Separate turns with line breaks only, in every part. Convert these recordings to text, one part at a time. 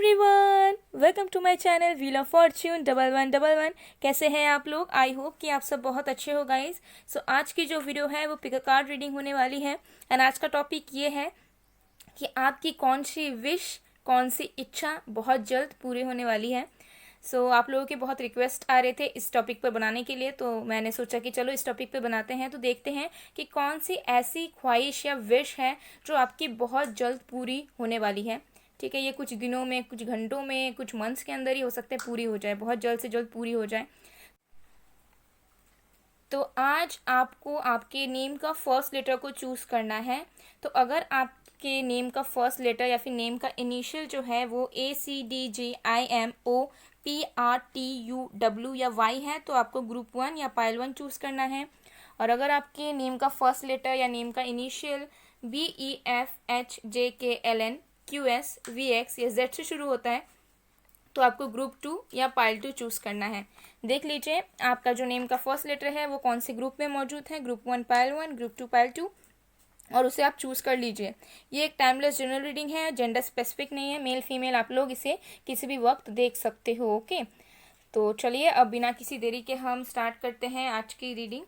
Everyone, welcome to my channel wheel of fortune 1111। कैसे हैं आप लोग? आई होप कि आप सब बहुत अच्छे हो गाइज। सो आज की जो वीडियो है वो पिक अ कार्ड रीडिंग होने वाली है। एंड आज का टॉपिक ये है कि आपकी कौन सी विश, कौन सी इच्छा बहुत जल्द पूरी होने वाली है। आप लोगों के बहुत रिक्वेस्ट आ रहे थे इस टॉपिक पर बनाने के लिए, तो मैंने सोचा कि चलो इस टॉपिक पे बनाते हैं। तो देखते हैं कि कौन सी ऐसी ख्वाहिश या विश है जो आपकी बहुत जल्द पूरी होने वाली है। ठीक है, ये कुछ दिनों में, कुछ घंटों में, कुछ मंथ्स के अंदर ही हो सकता है पूरी हो जाए, बहुत जल्द से जल्द पूरी हो जाए। तो आज आपको आपके नेम का फर्स्ट लेटर को चूज़ करना है। तो अगर आपके नेम का फर्स्ट लेटर या फिर नेम का इनिशियल जो है वो ACDGIMOPRTUW या Y है तो आपको ग्रुप 1 या पाइल 1 चूज़ करना है। और अगर आपके नेम का फर्स्ट लेटर या नेम का इनिशियल BEFHJKLNQSVX या Z से शुरू होता है तो आपको ग्रुप 2 या पाइल 2 चूज़ करना है। देख लीजिए आपका जो नेम का फर्स्ट लेटर है वो कौन से ग्रुप में मौजूद है, ग्रुप 1 पाइल 1, ग्रुप 2 पाइल 2, और उसे आप चूज़ कर लीजिए। ये एक टाइमलेस जनरल रीडिंग है, जेंडर स्पेसिफिक नहीं है, मेल फीमेल आप लोग इसे किसी भी वक्त देख सकते हो। ओके, तो चलिए अब बिना किसी देरी के हम स्टार्ट करते हैं आज की रीडिंग।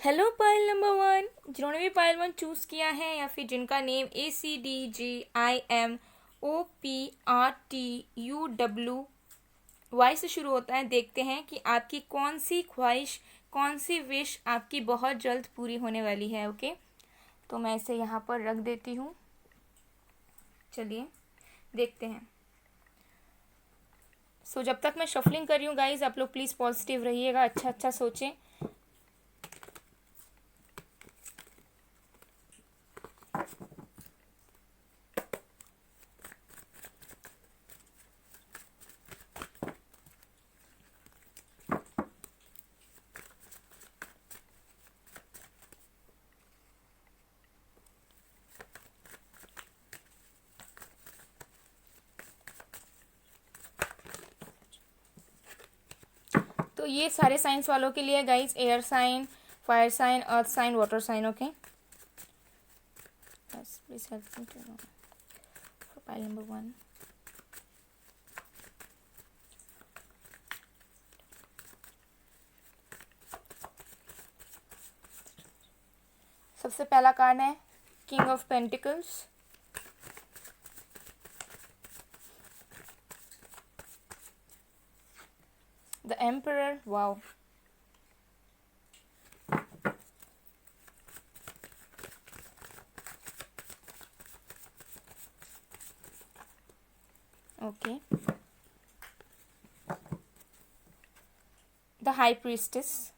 हेलो पाइल नंबर 1, जिन्होंने भी पाइल 1 चूज़ किया है या फिर जिनका नेम ACDGIMOPRTUWY से शुरू होता है, देखते हैं कि आपकी कौन सी ख्वाहिश, कौन सी विश आपकी बहुत जल्द पूरी होने वाली है। ओके, तो मैं इसे यहाँ पर रख देती हूँ। चलिए देखते हैं। जब तक मैं शफलिंग कर रही हूँ गाइज, आप लोग प्लीज़ पॉजिटिव रहिएगा, अच्छा अच्छा सोचें। तो ये सारे साइंस वालों के लिए guys, air sign, fire sign, earth sign, water sign. Okay, please help me for pile number 1। सबसे पहला कार्ड है king of pentacles, the emperor. Wow, okay, the high priestess.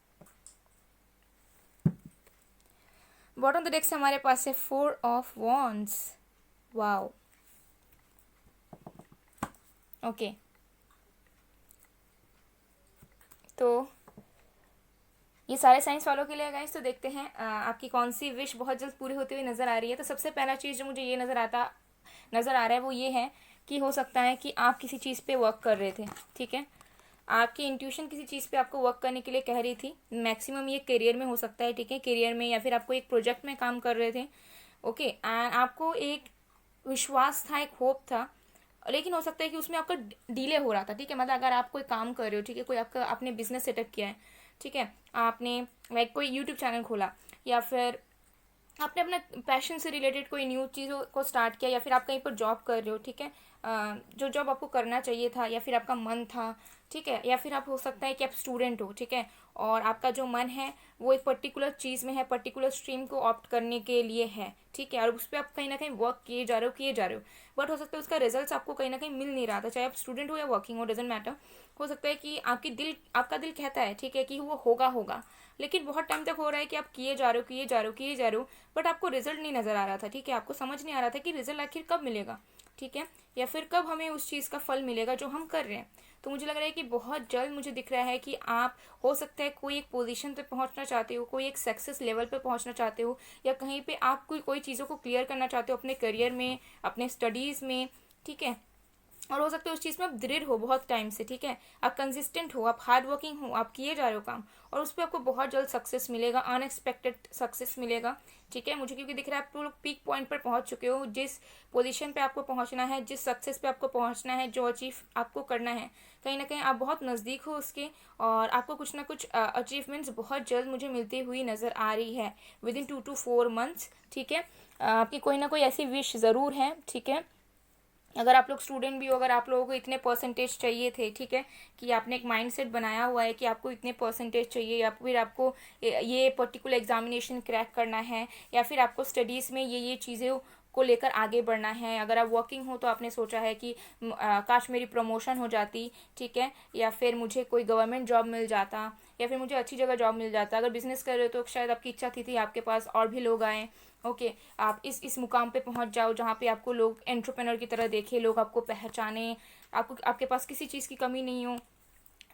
Bottom the deck से हमारे पास है 4 ऑफ वॉन्ड्स। वाओ, ओके, तो ये सारे साइंस वालों के लिए गाइस। तो देखते हैं आपकी कौन सी विश बहुत जल्द पूरी होती हुई नज़र आ रही है। तो सबसे पहला चीज़ जो मुझे ये नज़र आ रहा है वो ये है कि हो सकता है कि आप किसी चीज़ पे वर्क कर रहे थे। ठीक है, आपकी इंट्यूशन किसी चीज़ पे आपको वर्क करने के लिए कह रही थी। मैक्सिमम ये करियर में हो सकता है, ठीक है, करियर में, या फिर आपको एक प्रोजेक्ट में काम कर रहे थे। ओके, आपको एक विश्वास था, एक होप था, लेकिन हो सकता है कि उसमें आपका डिले हो रहा था। ठीक है, मतलब अगर आप कोई काम कर रहे हो, ठीक है, कोई आपका आपने बिजनेस सेटअप किया है, ठीक है, आपने लाइक कोई यूट्यूब चैनल खोला, या फिर आपने अपना पैशन से रिलेटेड कोई न्यू चीज़ों को स्टार्ट किया, या फिर आप कहीं पर जॉब कर रहे हो, ठीक है, जो जॉब आपको करना चाहिए था या फिर आपका मन था, ठीक है, या फिर आप हो सकता है कि आप स्टूडेंट हो, ठीक है, और आपका जो मन है वो एक पर्टिकुलर चीज़ में है, पर्टिकुलर स्ट्रीम को ऑप्ट करने के लिए है, ठीक है, और उस पर आप कहीं ना कहीं वर्क किए जा रहे हो, बट हो सकता है उसका रिजल्ट आपको कहीं ना कहीं मिल नहीं रहा था, चाहे आप स्टूडेंट हो या वर्किंग हो, डजेंट मैटर। हो सकता है कि आपका दिल कहता है, ठीक है, कि वो होगा, लेकिन बहुत टाइम तक हो रहा है कि आप किए जा रहे हो, बट आपको रिजल्ट नहीं नज़र आ रहा था। ठीक है, आपको समझ नहीं आ रहा था कि रिजल्ट आखिर कब मिलेगा, ठीक है, या फिर कब हमें उस चीज़ का फल मिलेगा जो हम कर रहे हैं। तो मुझे लग रहा है कि बहुत जल्द मुझे दिख रहा है कि आप हो सकता है कोई एक पोजीशन पे पहुंचना चाहते हो, कोई एक सक्सेस लेवल पे पहुंचना चाहते हो, या कहीं पे आप कोई चीज़ों को क्लियर करना चाहते हो अपने करियर में, अपने स्टडीज़ में, ठीक है, और हो सकता है उस चीज़ में आप दृढ़ हो बहुत टाइम से, ठीक है, आप कंसिस्टेंट हो, आप हार्ड वर्किंग हो, आप किए जा रहे हो काम, और उस पर आपको बहुत जल्द सक्सेस मिलेगा, अनएक्सपेक्टेड सक्सेस मिलेगा, ठीक है। मुझे क्योंकि दिख रहा है आप लोग पीक पॉइंट पर पहुंच चुके हो, जिस पोजीशन पे आपको पहुंचना है, जिस सक्सेस पे आपको पहुंचना है, जो अचीव आपको करना है, कहीं ना कहीं आप बहुत नज़दीक हो उसके, और आपको कुछ ना कुछ अचीवमेंट्स बहुत जल्द मुझे मिलती हुई नज़र आ रही है, विद इन 2 to 4 months, ठीक है। आपकी कोई ना कोई ऐसी विश ज़रूर है, ठीक है। अगर आप लोग स्टूडेंट भी हो, अगर आप लोगों को इतने परसेंटेज चाहिए थे, ठीक है, कि आपने एक माइंडसेट बनाया हुआ है कि आपको इतने परसेंटेज चाहिए, या फिर आपको ये पर्टिकुलर एग्जामिनेशन क्रैक करना है, या फिर आपको स्टडीज़ में ये चीज़ें को लेकर आगे बढ़ना है, अगर आप वर्किंग हो तो आपने सोचा है कि काश मेरी प्रमोशन हो जाती, ठीक है, या फिर मुझे कोई गवर्नमेंट जॉब मिल जाता, या फिर मुझे अच्छी जगह जॉब मिल जाता, अगर बिजनेस कर रहे हो तो शायद आपकी इच्छा थी आपके पास और भी लोग आए, ओके, आप इस मुकाम पे पहुंच जाओ जहाँ पे आपको लोग एंटरप्रेन्योर की तरह देखे, लोग आपको पहचाने, आपको आपके पास किसी चीज़ की कमी नहीं हो।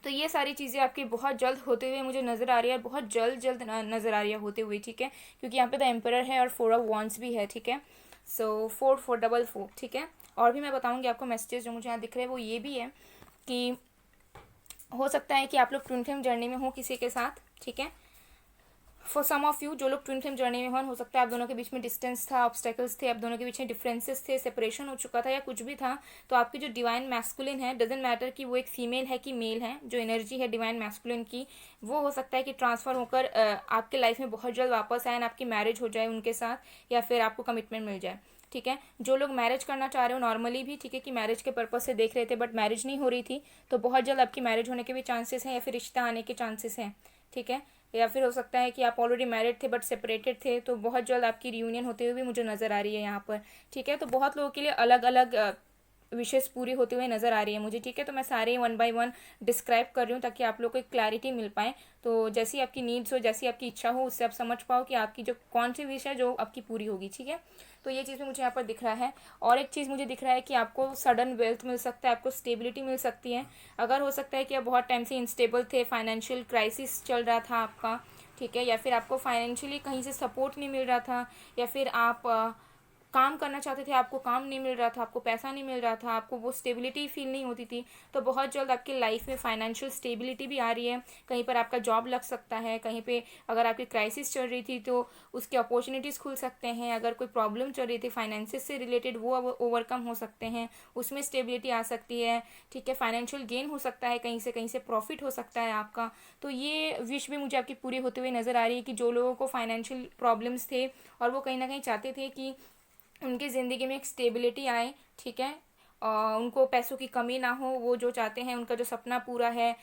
तो ये सारी चीज़ें आपकी बहुत जल्द होते हुए मुझे नज़र आ रही है, बहुत जल्द जल्द नज़र आ रही है होते हुए, ठीक है, क्योंकि यहाँ पे द एम्परर है और 4 of Wands भी है, ठीक है। सो 4 4 4 4, ठीक है। और भी मैं बताऊँगी आपको मैसेजेस जो मुझे यहाँ दिख रहे हैं, वो ये भी है कि हो सकता है कि आप लोग ट्विन फ्लेम जर्नी में हो किसी के साथ, ठीक है। फॉर सम ऑफ यू जो लोग ट्विन फ्लेम जर्नी में हो सकता है आप दोनों के बीच में डिस्टेंस था, ऑब्स्टेकल्स थे, आप दोनों के बीच में डिफरेंसेस थे, सेपरेशन हो चुका था, या कुछ भी था, तो आपकी जो डिवाइन मैस्कुलिन है, डजेंट मैटर कि वो एक फीमेल है कि मेल है, जो एनर्जी है डिवाइन मैस्कुलिन की, वो हो सकता है कि ट्रांसफर होकर आपके लाइफ में बहुत जल्द वापस आए, आपकी मैरिज हो जाए उनके साथ, या फिर आपको कमिटमेंट मिल जाए, ठीक है। जो लोग मैरिज करना चाह रहे हो नॉर्मली भी, ठीक है, कि मैरिज के पर्पज से देख रहे थे बट मैरिज नहीं हो रही थी, तो बहुत जल्द आपकी मैरिज होने के भी चांसेस हैं, या फिर रिश्ता आने के चांसेस हैं, ठीक है। या फिर हो सकता है कि आप ऑलरेडी मैरिड थे बट सेपरेटेड थे, तो बहुत जल्द आपकी रियूनियन होते हुए भी मुझे नज़र आ रही है यहाँ पर, ठीक है। तो बहुत लोगों के लिए अलग अलग विशेष पूरी होते हुए नज़र आ रही है मुझे, ठीक है। तो मैं सारे 1 by 1 डिस्क्राइब कर रही हूँ ताकि आप लोग को एक क्लैरिटी मिल पाए, तो जैसी आपकी नीड्स हो, जैसी आपकी इच्छा हो, उससे आप समझ पाओ कि आपकी जो कौन सी विश है जो आपकी पूरी होगी, ठीक है। तो ये चीज़ भी मुझे यहाँ पर दिख रहा है। और एक चीज़ मुझे दिख रहा है कि आपको सडन वेल्थ मिल सकता है, आपको स्टेबिलिटी मिल सकती है। अगर हो सकता है कि आप बहुत टाइम से इंस्टेबल थे, फाइनेंशियल क्राइसिस चल रहा था आपका, ठीक है, या फिर आपको फाइनेंशियली कहीं से सपोर्ट नहीं मिल रहा था, या फिर आप काम करना चाहते थे, आपको काम नहीं मिल रहा था, आपको पैसा नहीं मिल रहा था, आपको वो स्टेबिलिटी फील नहीं होती थी, तो बहुत जल्द आपकी लाइफ में फाइनेंशियल स्टेबिलिटी भी आ रही है। कहीं पर आपका जॉब लग सकता है, कहीं पे अगर आपकी क्राइसिस चल रही थी तो उसके अपॉर्चुनिटीज़ खुल सकते हैं, अगर कोई प्रॉब्लम चल रही थी फाइनेंसिस से रिलेटेड वो अब ओवरकम हो सकते हैं, उसमें स्टेबिलिटी आ सकती है, ठीक है। फाइनेंशियल गेन हो सकता है, कहीं से प्रॉफिट हो सकता है आपका। तो ये विश भी मुझे आपकी पूरी होते हुए नज़र आ रही है कि जो लोगों को फाइनेंशियल प्रॉब्लम्स थे और वो कहीं ना कहीं चाहते थे कि उनकी ज़िंदगी में एक स्टेबिलिटी आए, ठीक है, उनको पैसों की कमी ना हो, वो जो चाहते हैं उनका जो सपना पूरा है,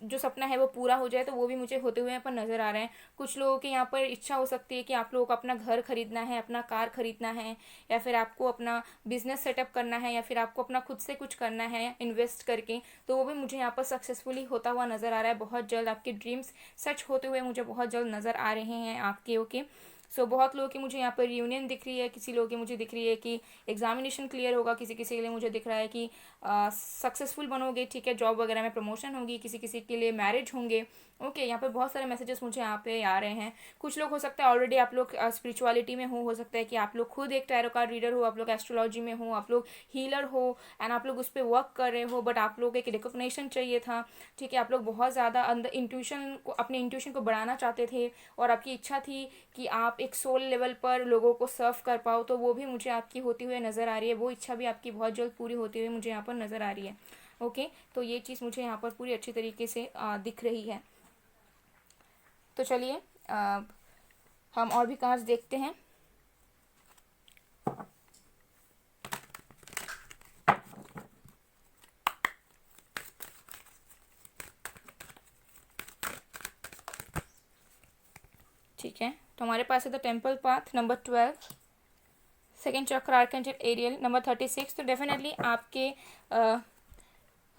जो सपना है वो पूरा हो जाए, तो वो भी मुझे होते हुए यहाँ पर नज़र आ रहे हैं। कुछ लोगों की यहाँ पर इच्छा हो सकती है कि आप लोगों को अपना घर खरीदना है, अपना कार खरीदना है, या फिर आपको अपना बिजनेस सेटअप करना है, या फिर आपको अपना खुद से कुछ करना है इन्वेस्ट करके, तो वो भी मुझे यहाँ पर सक्सेसफुली होता हुआ नज़र आ रहा है। बहुत जल्द आपके ड्रीम्स सच होते हुए मुझे बहुत जल्द नज़र आ रहे हैं आपके, ओके। सो बहुत लोगों की मुझे यहाँ पर रियूनियन दिख रही है, किसी लोगों की मुझे दिख रही है कि एग्जामिनेशन क्लियर होगा, किसी किसी के लिए मुझे दिख रहा है कि सक्सेसफुल बनोगे, ठीक है, जॉब वगैरह में प्रमोशन होगी, किसी किसी के लिए मैरिज होंगे, ओके। यहाँ पे बहुत सारे मैसेजेस मुझे यहाँ पे आ रहे हैं। कुछ लोग हो सकता है ऑलरेडी आप लोग स्पिरिचुअलिटी में हो सकता है कि आप लोग खुद एक टैरो कार्ड रीडर हो, आप लोग एस्ट्रोलॉजी में हो, आप लोग हीलर हो, एंड आप लोग उस पर वर्क कर रहे हो, बट आप लोग एक रिकॉग्निशन चाहिए था, ठीक है। आप लोग बहुत ज़्यादा अंदर इंट्यूशन को, अपने इंट्यूशन को बढ़ाना चाहते थे, और आपकी इच्छा थी कि आप एक सोल लेवल पर लोगों को सर्व कर पाओ, तो वो भी मुझे आपकी होती हुई नज़र आ रही है। वो इच्छा भी आपकी बहुत जल्द पूरी होती हुई मुझे यहाँ पर नज़र आ रही है, ओके। तो ये चीज़ मुझे यहाँ पर पूरी अच्छी तरीके से दिख रही है। तो चलिए हम और भी कार्ड्स देखते हैं। ठीक है, तो हमारे पास है the temple path number 12, second चक्र आर्कएंजल एरियल नंबर 36। तो डेफिनेटली आपके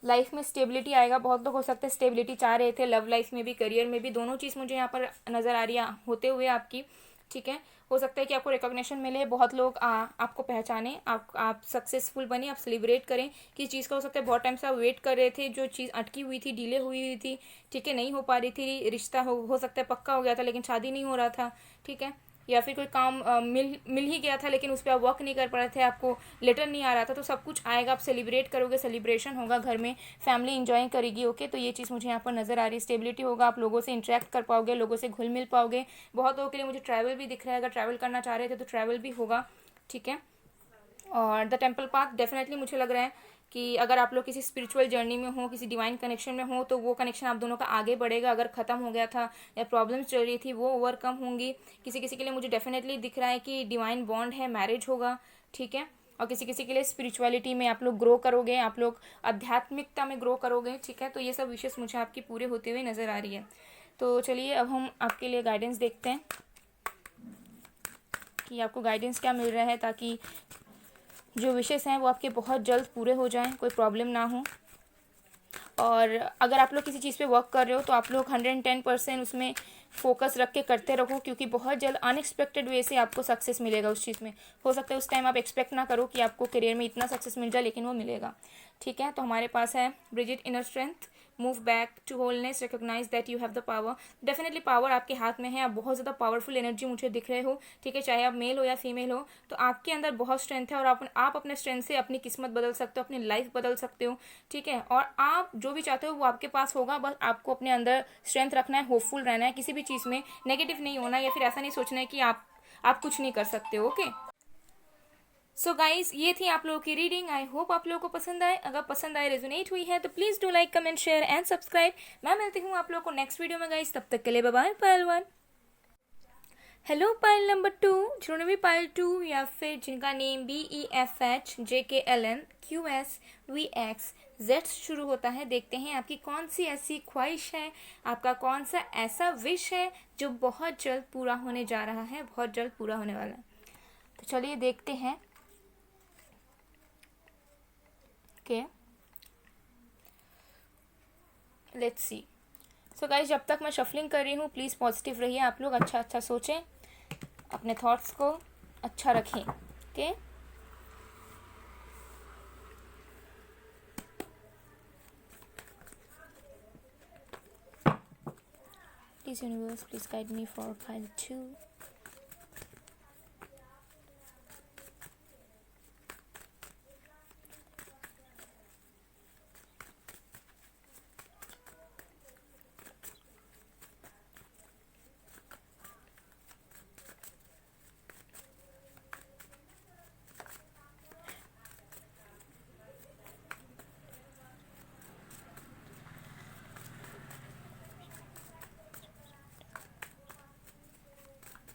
लाइफ में स्टेबिलिटी आएगा। बहुत लोग हो सकते हैं स्टेबिलिटी चाह रहे थे, लव लाइफ में भी, करियर में भी, दोनों चीज़ मुझे यहाँ पर नज़र आ रही है होते हुए आपकी, ठीक है। हो सकता है कि आपको रिकॉग्निशन मिले, बहुत लोग आपको पहचाने, आप सक्सेसफुल बने, आप सेलिब्रेट करें किस चीज़ का। हो सकता है बहुत टाइम से आप वेट कर रहे थे, जो चीज़ अटकी हुई थी, डिले हुई थी, ठीक है, नहीं हो पा रही थी, रिश्ता हो सकता है पक्का हो गया था लेकिन शादी नहीं हो रहा था, ठीक है। या फिर कोई काम मिल ही गया था लेकिन उस पर आप वर्क नहीं कर पा रहे थे, आपको लेटर नहीं आ रहा था, तो सब कुछ आएगा, आप सेलिब्रेट करोगे, सेलिब्रेशन होगा घर में, फैमिली इंजॉय करेगी। ओके, तो ये चीज़ मुझे यहाँ पर नज़र आ रही है। स्टेबिलिटी होगा, आप लोगों से इंटरेक्ट कर पाओगे, लोगों से घुल मिल पाओगे। बहुत लोगों के लिए मुझे ट्रैवल भी दिख रहा है, अगर ट्रैवल करना चाह रहे थे तो ट्रैवल भी होगा। ठीक है, और द टेम्पल पाथ डेफिनेटली मुझे लग रहा है कि अगर आप लोग किसी स्पिरिचुअल जर्नी में हो, किसी डिवाइन कनेक्शन में हो, तो वो कनेक्शन आप दोनों का आगे बढ़ेगा। अगर ख़त्म हो गया था या प्रॉब्लम्स चल रही थी वो ओवरकम होंगी। किसी किसी के लिए मुझे डेफिनेटली दिख रहा है कि डिवाइन बॉन्ड है, मैरिज होगा। ठीक है, और किसी किसी के लिए स्पिरिचुअलिटी में आप लोग ग्रो करोगे, आप लोग आध्यात्मिकता में ग्रो करोगे। ठीक है, तो ये सब विशेष मुझे आपकी पूरे होते हुए नज़र आ रही है। तो चलिए अब हम आपके लिए गाइडेंस देखते हैं कि आपको गाइडेंस क्या मिल रहा है, ताकि जो विशेष हैं वो आपके बहुत जल्द पूरे हो जाएं, कोई प्रॉब्लम ना हो। और अगर आप लोग किसी चीज़ पे वर्क कर रहे हो तो आप लोग 110% उसमें फोकस रख के करते रहो, क्योंकि बहुत जल्द अनएक्सपेक्टेड वे से आपको सक्सेस मिलेगा उस चीज़ में। हो सकता है उस टाइम आप एक्सपेक्ट ना करो कि आपको करियर में इतना सक्सेस मिल जाए, लेकिन वो मिलेगा। ठीक है, तो हमारे पास है Brigit inner strength, move back to wholeness, recognise that you have the power. Definitely power आपके हाथ में है, आप बहुत ज़्यादा पावरफुल एनर्जी मुझे दिख रहे हो। ठीक है, चाहे आप मेल हो या फीमेल हो, तो आपके अंदर बहुत स्ट्रेंथ है और आप अपने स्ट्रेंथ से अपनी किस्मत बदल सकते हो, अपनी लाइफ बदल सकते हो। ठीक है, और आप जो भी चाहते हो वो आपके पास होगा, बस आपको अपने अंदर स्ट्रेंथ रखना है, होपफुल रहना है, किसी भी चीज़ में नेगेटिव नहीं होना, या फिर ऐसा नहीं सोचना है कि आप कुछ नहीं कर सकते हो। ओके, सो गाइज, ये थी आप लोगों की रीडिंग। आई होप आप लोगों को पसंद आए। अगर पसंद आए, रेजोनेट हुई है, तो please do like, comment, share and subscribe. मैं मिलती हूँ आप लोगों को नेक्स्ट वीडियो में गाइज, तब तक के लिए बाय बाय। पायल 1, हेलो पायल नंबर 2, जिन्होंने भी पायल 2 या फिर जिनका नेम BEFHJKLNQSVXZ शुरू होता है, देखते हैं आपकी कौन सी ऐसी ख्वाहिश है, आपका कौन सा ऐसा विश है जो बहुत जल्द पूरा होने जा रहा है, बहुत जल्द पूरा होने वाला है। तो चलिए देखते हैं। Okay, let's see. So guys, जब तक मैं शफलिंग कर रही हूँ प्लीज़ पॉजिटिव रहिए, आप लोग अच्छा अच्छा सोचें, अपने थॉट्स को अच्छा रखें। Okay, please universe, please guide me for pile 2।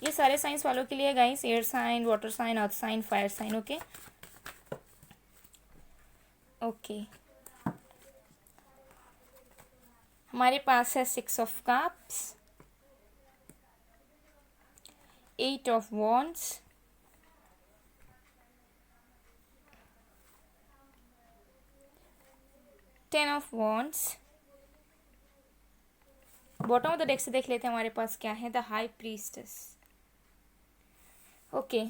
ये सारे साइंस वालों के लिए guys, air sign, water sign, earth sign, fire sign. Okay okay, हमारे पास है 6 of cups, 8 of wands, 10 of wands. Bottom of the deck से देख लेते हैं हमारे पास क्या है, the high priestess. Okay,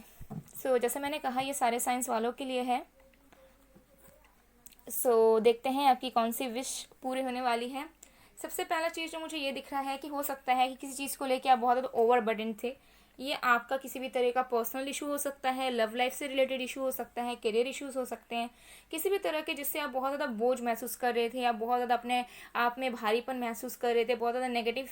so जैसे मैंने कहा ये सारे साइंस वालों के लिए है। सो देखते हैं आपकी कौन सी विश पूरी होने वाली है। सबसे पहला चीज़ जो मुझे ये दिख रहा है कि हो सकता है कि किसी चीज़ को लेके आप बहुत ज़्यादा ओवरबर्डन थे। ये आपका किसी भी तरह का पर्सनल इशू हो सकता है, लव लाइफ से रिलेटेड इशू हो सकता है, करियर इश्यूज हो सकते हैं, किसी भी तरह के जिससे आप बहुत ज़्यादा बोझ महसूस कर रहे थे, या बहुत ज़्यादा अपने आप में भारीपन महसूस कर रहे थे, बहुत ज़्यादा नेगेटिव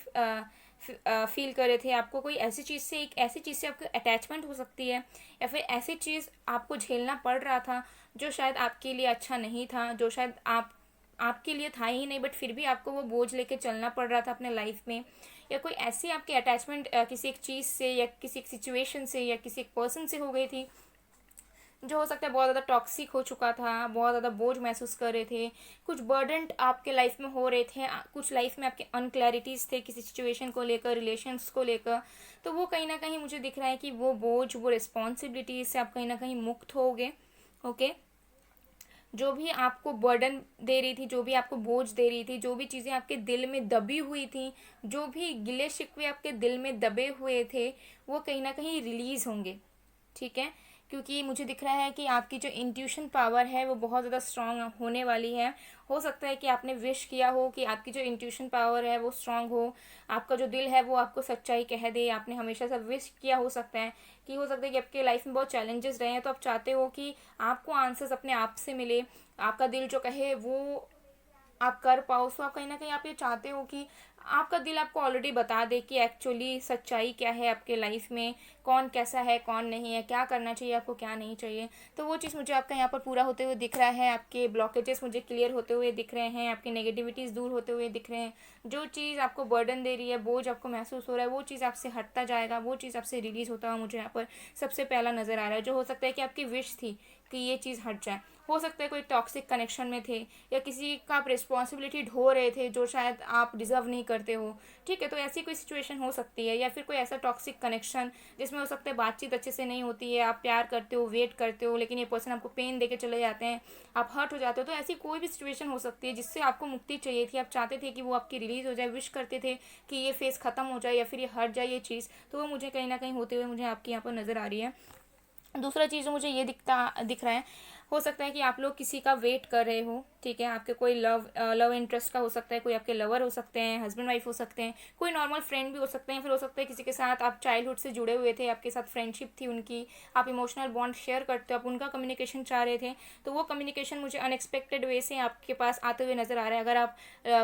फील कर रहे थे। आपको कोई ऐसी चीज़ से, एक ऐसी चीज़ से आपको अटैचमेंट हो सकती है, या फिर ऐसी चीज़ आपको झेलना पड़ रहा था जो शायद आपके लिए अच्छा नहीं था, जो शायद आपके लिए था ही नहीं, बट फिर भी आपको वो बोझ लेके चलना पड़ रहा था अपने लाइफ में। या कोई ऐसी आपकी अटैचमेंट किसी एक चीज़ से, या किसी एक सिचुएशन से, या किसी एक पर्सन से हो गई थी, जो हो सकता है बहुत ज़्यादा टॉक्सिक हो चुका था, बहुत ज़्यादा बोझ महसूस कर रहे थे, कुछ बर्डन आपके लाइफ में हो रहे थे, कुछ लाइफ में आपके अनक्लैरिटीज़ थे किसी सिचुएशन को लेकर, रिलेशंस को लेकर। तो वो कहीं ना कहीं मुझे दिख रहा है कि वो बोझ, वो रिस्पॉन्सिबिलिटीज से आप कहीं ना कहीं मुक्त होगे। ओके, जो भी आपको बर्डन दे रही थी, जो भी आपको बोझ दे रही थी, जो भी चीज़ें आपके दिल में दबी हुई थी, जो भी गिले शिकवे आपके दिल में दबे हुए थे, वो कहीं ना कहीं रिलीज़ होंगे। ठीक है, क्योंकि मुझे दिख रहा है कि आपकी जो इंट्यूशन पावर है वो बहुत ज़्यादा स्ट्रांग होने वाली है। हो सकता है कि आपने विश किया हो कि आपकी जो इंट्यूशन पावर है वो स्ट्रांग हो, आपका जो दिल है वो आपको सच्चाई कह दे। आपने हमेशा से विश किया हो सकता है कि आपके लाइफ में बहुत चैलेंजेस रहे हैं, तो आप चाहते हो कि आपको आंसर्स अपने आप से मिले, आपका दिल जो कहे वो आप कर पाओ। सो आप कहीं ना कहीं आप ये चाहते हो कि आपका दिल आपको ऑलरेडी बता दे कि एक्चुअली सच्चाई क्या है आपके लाइफ में, कौन कैसा है कौन नहीं है, क्या करना चाहिए आपको क्या नहीं चाहिए। तो वो चीज़ मुझे आपका यहाँ पर पूरा होते हुए दिख रहा है, आपके ब्लॉकेजेस मुझे क्लियर होते हुए दिख रहे हैं, आपकी नेगेटिविटीज़ दूर होते हुए दिख रहे हैं। जो चीज़ आपको बर्डन दे रही है, बोझ आपको महसूस हो रहा है, वो चीज़ आपसे हटता जाएगा, वो चीज़ आपसे रिलीज होता हुआ मुझे यहाँ पर सबसे पहला नज़र आ रहा है। जो हो सकता है कि आपकी विश थी कि ये चीज़ हट जाए। हो सकता है कोई टॉक्सिक कनेक्शन में थे, या किसी का आप रिस्पॉन्सिबिलिटी ढो रहे थे जो शायद आप डिजर्व नहीं करते हो, ठीक है। तो ऐसी कोई सिचुएशन हो सकती है, या फिर कोई ऐसा टॉक्सिक कनेक्शन जिसमें हो सकता है बातचीत अच्छे से नहीं होती है, आप प्यार करते हो, वेट करते हो, लेकिन ये पर्सन आपको पेन देके चले जाते हैं, आप हर्ट हो जाते हो। तो ऐसी कोई भी सिचुएशन हो सकती है जिससे आपको मुक्ति चाहिए थी, आप चाहते थे कि वो आपकी रिलीज हो जाए, विश करते थे कि ये फेस खत्म हो जाए या फिर ये हट जाए ये चीज़। तो वो मुझे कहीं ना कहीं होते हुए मुझे आपकी यहाँ पर नज़र आ रही है। दूसरा चीज़ जो मुझे ये दिख रहा है, हो सकता है कि आप लोग किसी का वेट कर रहे हो, ठीक है। आपके कोई लव इंटरेस्ट का हो सकता है, कोई आपके लवर हो सकते हैं, हस्बैंड वाइफ हो सकते हैं, कोई नॉर्मल फ्रेंड भी हो सकते हैं, फिर हो सकता है किसी के साथ आप चाइल्डहुड से जुड़े हुए थे, आपके साथ फ्रेंडशिप थी उनकी, आप इमोशनल बॉन्ड शेयर करते हो, आप उनका कम्युनिकेशन चाह रहे थे। तो वो कम्युनिकेशन मुझे अनएक्सपेक्टेड वे से आपके पास आते हुए नज़र आ रहा है। अगर आप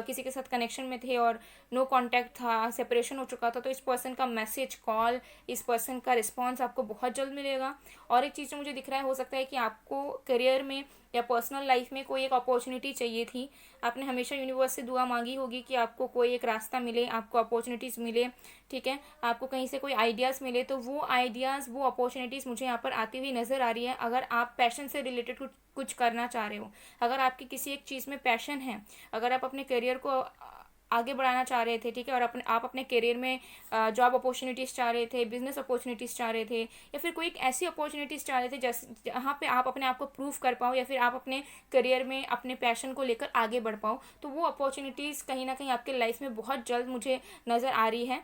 किसी के साथ कनेक्शन में थे और नो कॉन्टैक्ट था, सेपरेशन हो चुका था, तो इस पर्सन का मैसेज, कॉल, इस पर्सन का रिस्पॉन्स आपको बहुत जल्द मिलेगा। और एक चीज़ जो मुझे दिख रहा है, हो सकता है कि आपको करियर में या पर्सनल लाइफ में कोई एक अपॉर्चुनिटी चाहिए थी। आपने हमेशा यूनिवर्स से दुआ मांगी होगी कि आपको कोई एक रास्ता मिले, आपको अपॉर्चुनिटीज़ मिले, ठीक है, आपको कहीं से कोई आइडियाज़ मिले। तो वो आइडियाज़, वो अपॉर्चुनिटीज़ मुझे यहाँ पर आती हुई नज़र आ रही है। अगर आप पैशन से रिलेटेड कुछ करना चाह रहे हो, अगर आपकी किसी एक चीज़ में पैशन है, अगर आप अपने करियर को आगे बढ़ाना चाह रहे थे, ठीक है, और आप अपने करियर में जॉब अपॉर्चुनिटीज़ चाह रहे थे, बिजनेस अपॉर्चुनिटीज़ चाह रहे थे, या फिर कोई एक ऐसी अपॉर्चुनिटीज़ चाह रहे थे जहाँ पे आप अपने आप को प्रूव कर पाओ, या फिर आप अपने करियर में अपने पैशन को लेकर आगे बढ़ पाओ, तो वो अपॉर्चुनिटीज़ कहीं ना कहीं आपके लाइफ में बहुत जल्द मुझे नज़र आ रही है,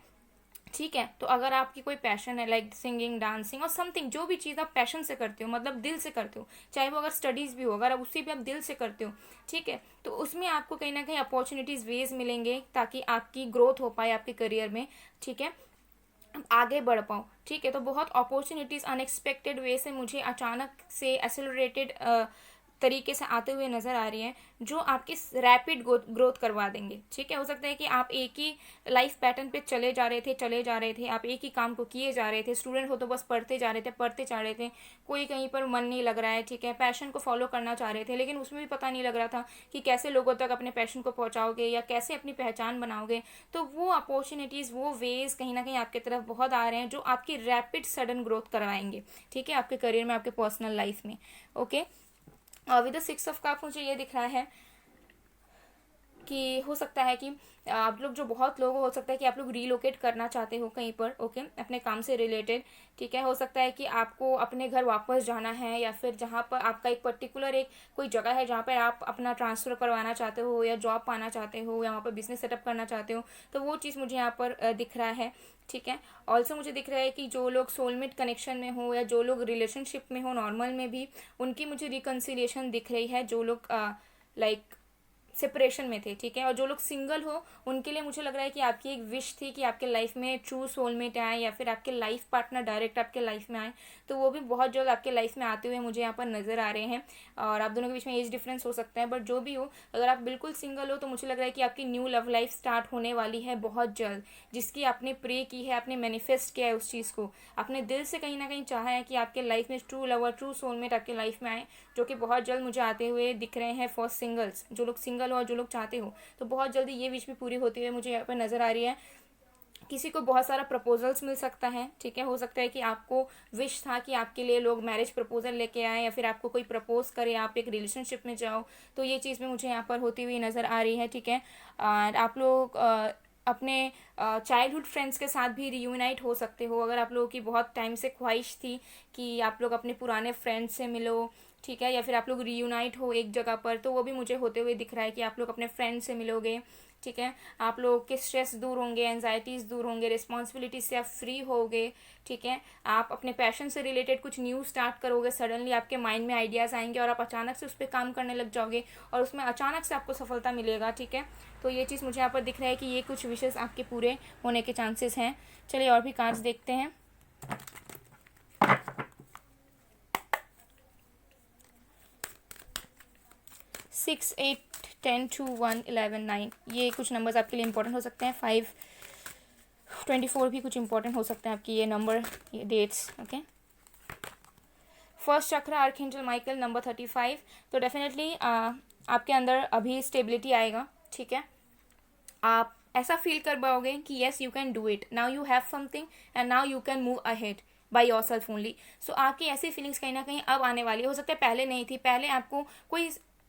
ठीक है। तो अगर आपकी कोई पैशन है लाइक सिंगिंग, डांसिंग और समथिंग, जो भी चीज़ आप पैशन से करते हो, मतलब दिल से करते हो, चाहे वो अगर स्टडीज़ भी हो, अगर आप उसी भी आप दिल से करते हो, ठीक है, तो उसमें आपको कहीं ना कहीं अपॉर्चुनिटीज़ वेज मिलेंगे ताकि आपकी ग्रोथ हो पाए आपके करियर में, ठीक है, आगे बढ़ पाओ, ठीक है। तो बहुत अपॉर्चुनिटीज़ अनएक्सपेक्टेड वे से मुझे अचानक से एक्सेलरेटेड तरीके से आते हुए नज़र आ रही हैं, जो आपकी रैपिड ग्रोथ करवा देंगे, ठीक है। हो सकता है कि आप एक ही लाइफ पैटर्न पे चले जा रहे थे, आप एक ही काम को किए जा रहे थे, स्टूडेंट हो तो बस पढ़ते जा रहे थे, कोई कहीं पर मन नहीं लग रहा है, ठीक है, पैशन को फॉलो करना चाह रहे थे, लेकिन उसमें भी पता नहीं लग रहा था कि कैसे लोगों तक अपने पैशन को पहुँचाओगे या कैसे अपनी पहचान बनाओगे। तो वो अपॉर्चुनिटीज़, वो वेज कहीं ना कहीं आपकी तरफ बहुत आ रहे हैं, जो आपकी रैपिड सडन ग्रोथ करवाएंगे, ठीक है, आपके करियर में, आपके पर्सनल लाइफ में। Okay, with the 6 of cup मुझे ये दिख रहा है कि हो सकता है कि आप लोग, जो बहुत लोग हो सकता है कि आप लोग रीलोकेट करना चाहते हो कहीं पर, ओके, अपने काम से रिलेटेड, ठीक है। हो सकता है कि आपको अपने घर वापस जाना है, या फिर जहाँ पर आपका एक पर्टिकुलर एक कोई जगह है जहाँ पर आप अपना ट्रांसफ़र करवाना चाहते हो, या जॉब पाना चाहते हो, या वहाँ पर बिजनेस सेटअप करना चाहते हो, तो वो चीज़ मुझे यहाँ पर दिख रहा है, ठीक है। ऑल्सो मुझे दिख रहा है कि जो लोग सोलमेट कनेक्शन में हो, या जो लोग रिलेशनशिप में हो नॉर्मल में भी, उनकी मुझे रिकन्सिलिएशन दिख रही है, जो लोग लाइक सेपरेशन में थे, ठीक है। और जो लोग सिंगल हो, उनके लिए मुझे लग रहा है कि आपकी एक विश थी कि आपके लाइफ में ट्रू सोलमेट आए, या फिर आपके लाइफ पार्टनर डायरेक्ट आपके लाइफ में आए, तो वो भी बहुत जल्द आपके लाइफ में आते हुए मुझे यहाँ पर नज़र आ रहे हैं। और आप दोनों के बीच में एज डिफरेंस हो सकता है, बट जो भी हो, अगर आप बिल्कुल सिंगल हो तो मुझे लग रहा है कि आपकी न्यू लव लाइफ स्टार्ट होने वाली है बहुत जल्द, जिसकी आपने प्रे की है, आपने मैनिफेस्ट किया है उस चीज़ को, अपने दिल से कहीं ना कहीं चाहा है कि आपके लाइफ में ट्रू लवर, ट्रू सोलमेट आपके लाइफ में आए, जो कि बहुत जल्द मुझे आते हुए दिख रहे हैं। फॉर सिंगल्स, जो लोग सिंगल हो और जो लोग चाहते हो, तो बहुत जल्दी ये विश भी पूरी होती हुई मुझे यहाँ पर नज़र आ रही है। किसी को बहुत सारा प्रपोजल्स मिल सकता है, ठीक है। हो सकता है कि आपको विश था कि आपके लिए लोग मैरिज प्रपोजल लेके आए, या फिर आपको कोई प्रपोज करे, आप एक रिलेशनशिप में जाओ, तो ये चीज़ भी मुझे यहाँ पर होती हुई नज़र आ रही है, ठीक है। और आप लोग अपने चाइल्डहुड फ्रेंड्स के साथ भी रियूनाइट हो सकते हो, अगर आप लोगों की बहुत टाइम से ख्वाहिश थी कि आप लोग अपने पुराने फ्रेंड्स से मिलो, ठीक है, या फिर आप लोग रीयूनाइट हो एक जगह पर, तो वो भी मुझे होते हुए दिख रहा है कि आप लोग अपने फ्रेंड से मिलोगे। ठीक है, आप लोगों के स्ट्रेस दूर होंगे, एंजाइटीज़ दूर होंगे, रिस्पॉन्सिबिलिटीज से आप फ्री होगे। ठीक है, आप अपने पैशन से रिलेटेड कुछ न्यू स्टार्ट करोगे, सडनली आपके माइंड में आइडियाज़ आएंगे और आप अचानक से उस पर काम करने लग जाओगे और उसमें अचानक से आपको सफलता मिलेगा। ठीक है, तो ये चीज़ मुझे यहाँ पर दिख रहा है कि ये कुछ विशेष आपके पूरे होने के चांसेस हैं। चलिए और भी कार्ड्स देखते हैं। 6, 8, 10, 2, 1, 11, 9, ये कुछ नंबर्स आपके लिए इंपॉर्टेंट हो सकते हैं। 5, 24 भी कुछ इंपॉर्टेंट हो सकते हैं आपकी ये नंबर, ये डेट्स। ओके, फर्स्ट चक्र आर्कएंजल माइकल नंबर 35, तो डेफिनेटली आपके अंदर अभी स्टेबिलिटी आएगा। ठीक है, आप ऐसा फील कर पाओगे कि yes you can do it, now you have something and now you can move ahead by yourself only. So आपकी ऐसी फीलिंग्स कहीं ना कहीं अब आने वाली हो सकता है, पहले नहीं थी। पहले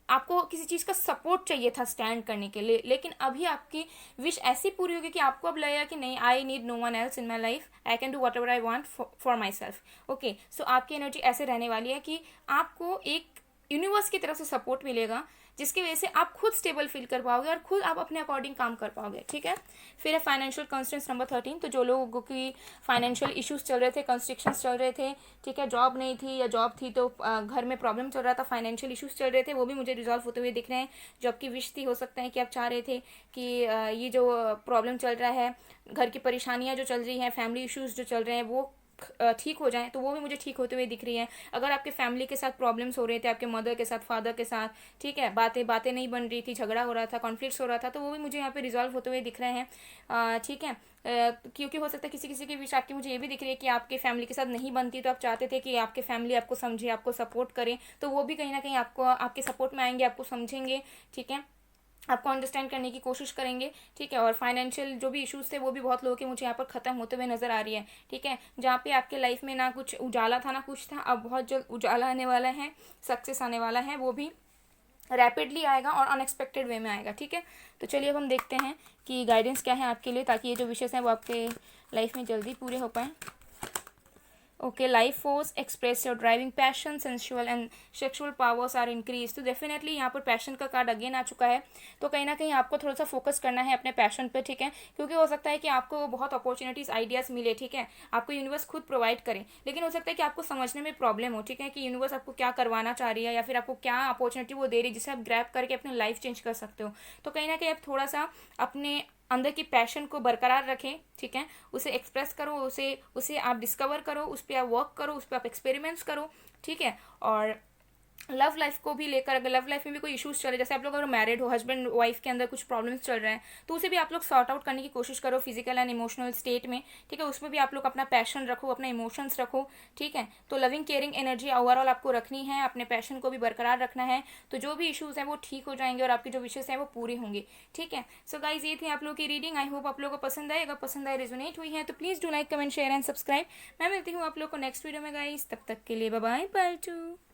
आपको किसी चीज़ का सपोर्ट चाहिए था स्टैंड करने के लिए, लेकिन अभी आपकी विश ऐसी पूरी होगी कि आपको अब लगेगा कि नहीं, I need no one else in my life, I can do whatever I want for myself. Okay, so आपकी एनर्जी ऐसे रहने वाली है कि आपको एक यूनिवर्स की तरफ से सपोर्ट मिलेगा, जिसकी वजह से आप खुद स्टेबल फील कर पाओगे और खुद आप अपने अकॉर्डिंग काम कर पाओगे। ठीक है, फिर है फाइनेंशियल कंस्ट्रेंट्स नंबर 13, तो जो लोगों की फाइनेंशियल इश्यूज चल रहे थे, कंस्ट्रक्शंस चल रहे थे, ठीक है, जॉब नहीं थी या जॉब थी तो घर में प्रॉब्लम चल रहा था, फाइनेंशियल इश्यूज चल रहे थे, वो भी मुझे रिजॉल्व होते हुए दिख रहे हैं। जॉब की विश थी, हो सकता है कि आप चाह रहे थे कि ये जो प्रॉब्लम चल रहा है, घर की परेशानियाँ जो चल रही हैं, फैमिली इश्यूज जो चल रहे हैं, वो ठीक हो जाए, तो वो भी मुझे ठीक होते हुए दिख रही है। अगर आपके फैमिली के साथ प्रॉब्लम्स हो रहे थे, आपके मदर के साथ, फादर के साथ, ठीक है, बातें नहीं बन रही थी, झगड़ा हो रहा था, कॉन्फ्लिक्ट्स हो रहा था, तो वो भी मुझे यहाँ पे रिजॉल्व होते हुए दिख रहे हैं। ठीक है, क्योंकि हो सकता है किसी किसी के बीच आपकी मुझे ये भी दिख रही है कि आपके फैमिली के साथ नहीं बनती, तो आप चाहते थे कि आपके फैमिली आपको समझे, आपको सपोर्ट करे, तो वो भी कहीं ना कहीं आपको आपके सपोर्ट में आएंगे, आपको समझेंगे। ठीक है, आपको अंडरस्टैंड करने की कोशिश करेंगे। ठीक है, और फाइनेंशियल जो भी इश्यूज थे वो भी बहुत लोगों के मुझे यहाँ पर ख़त्म होते हुए नज़र आ रही है। ठीक है, जहाँ पे आपके लाइफ में ना कुछ उजाला था ना कुछ था, अब बहुत जल्द उजाला आने वाला है, सक्सेस आने वाला है, वो भी रैपिडली आएगा और अनएक्सपेक्टेड वे में आएगा। ठीक है, तो चलिए अब हम देखते हैं कि गाइडेंस क्या है आपके लिए, ताकि ये जो विशेष हैं वो आपके लाइफ में जल्दी पूरे हो पाएँ। Okay, life force express your driving passion, sensual and sexual powers are increase, तो डेफिनेटली यहाँ पर पैशन का कार्ड अगेन आ चुका है। तो कहीं ना कहीं आपको थोड़ा सा फोकस करना है अपने पैशन पे। ठीक है, क्योंकि हो सकता है कि आपको बहुत अपॉर्चुनिटीज, आइडियाज़ मिले, ठीक है, आपको यूनिवर्स खुद प्रोवाइड करे, लेकिन हो सकता है कि आपको समझने में प्रॉब्लम हो। ठीक है, कि यूनिवर्स आपको क्या करवाना चाह रही है या फिर आपको क्या अपॉर्चुनिटी वो दे रही है जिसे आप ग्रैब करके अपनी लाइफ चेंज कर सकते हो। तो कहीं ना कहीं आप थोड़ा सा अपने अंदर की पैशन को बरकरार रखें। ठीक है, उसे एक्सप्रेस करो, उसे आप डिस्कवर करो, उस पर आप वर्क करो, उस पर आप एक्सपेरिमेंट्स करो। ठीक है, और लव लाइफ को भी लेकर, अगर लव लाइफ में भी कोई इश्यूज चल रहे, जैसे आप लोग अगर मैरिड हो, हस्बैंड वाइफ के अंदर कुछ प्रॉब्लम्स चल रहे हैं, तो उसे भी आप लोग सॉर्ट आउट करने की कोशिश करो फिजिकल एंड इमोशनल स्टेट में। ठीक है, उसमें भी आप लोग अपना पैशन रखो, अपना इमोशंस रखो। ठीक है, तो लविंग केयरिंग एनर्जी ओवरऑल आपको रखनी है, अपने पैशन को भी बरकरार रखना है, तो जो भी इशूज़ हैं वो ठीक हो जाएंगे और आपकी जो विशेष हैं वो पूरी होंगी। ठीक है, सो गाइज ये थी आप लोगों की रीडिंग। आई होप आप लोगों को पसंद आए, अगर पसंद आए, रेजोनेट हुई है, तो please do like, comment, share and subscribe. मैं मिलती हूँ आप लोग को नेक्स्ट वीडियो में गाइज, तब तक के लिए बाय बाय, पार्ट 2।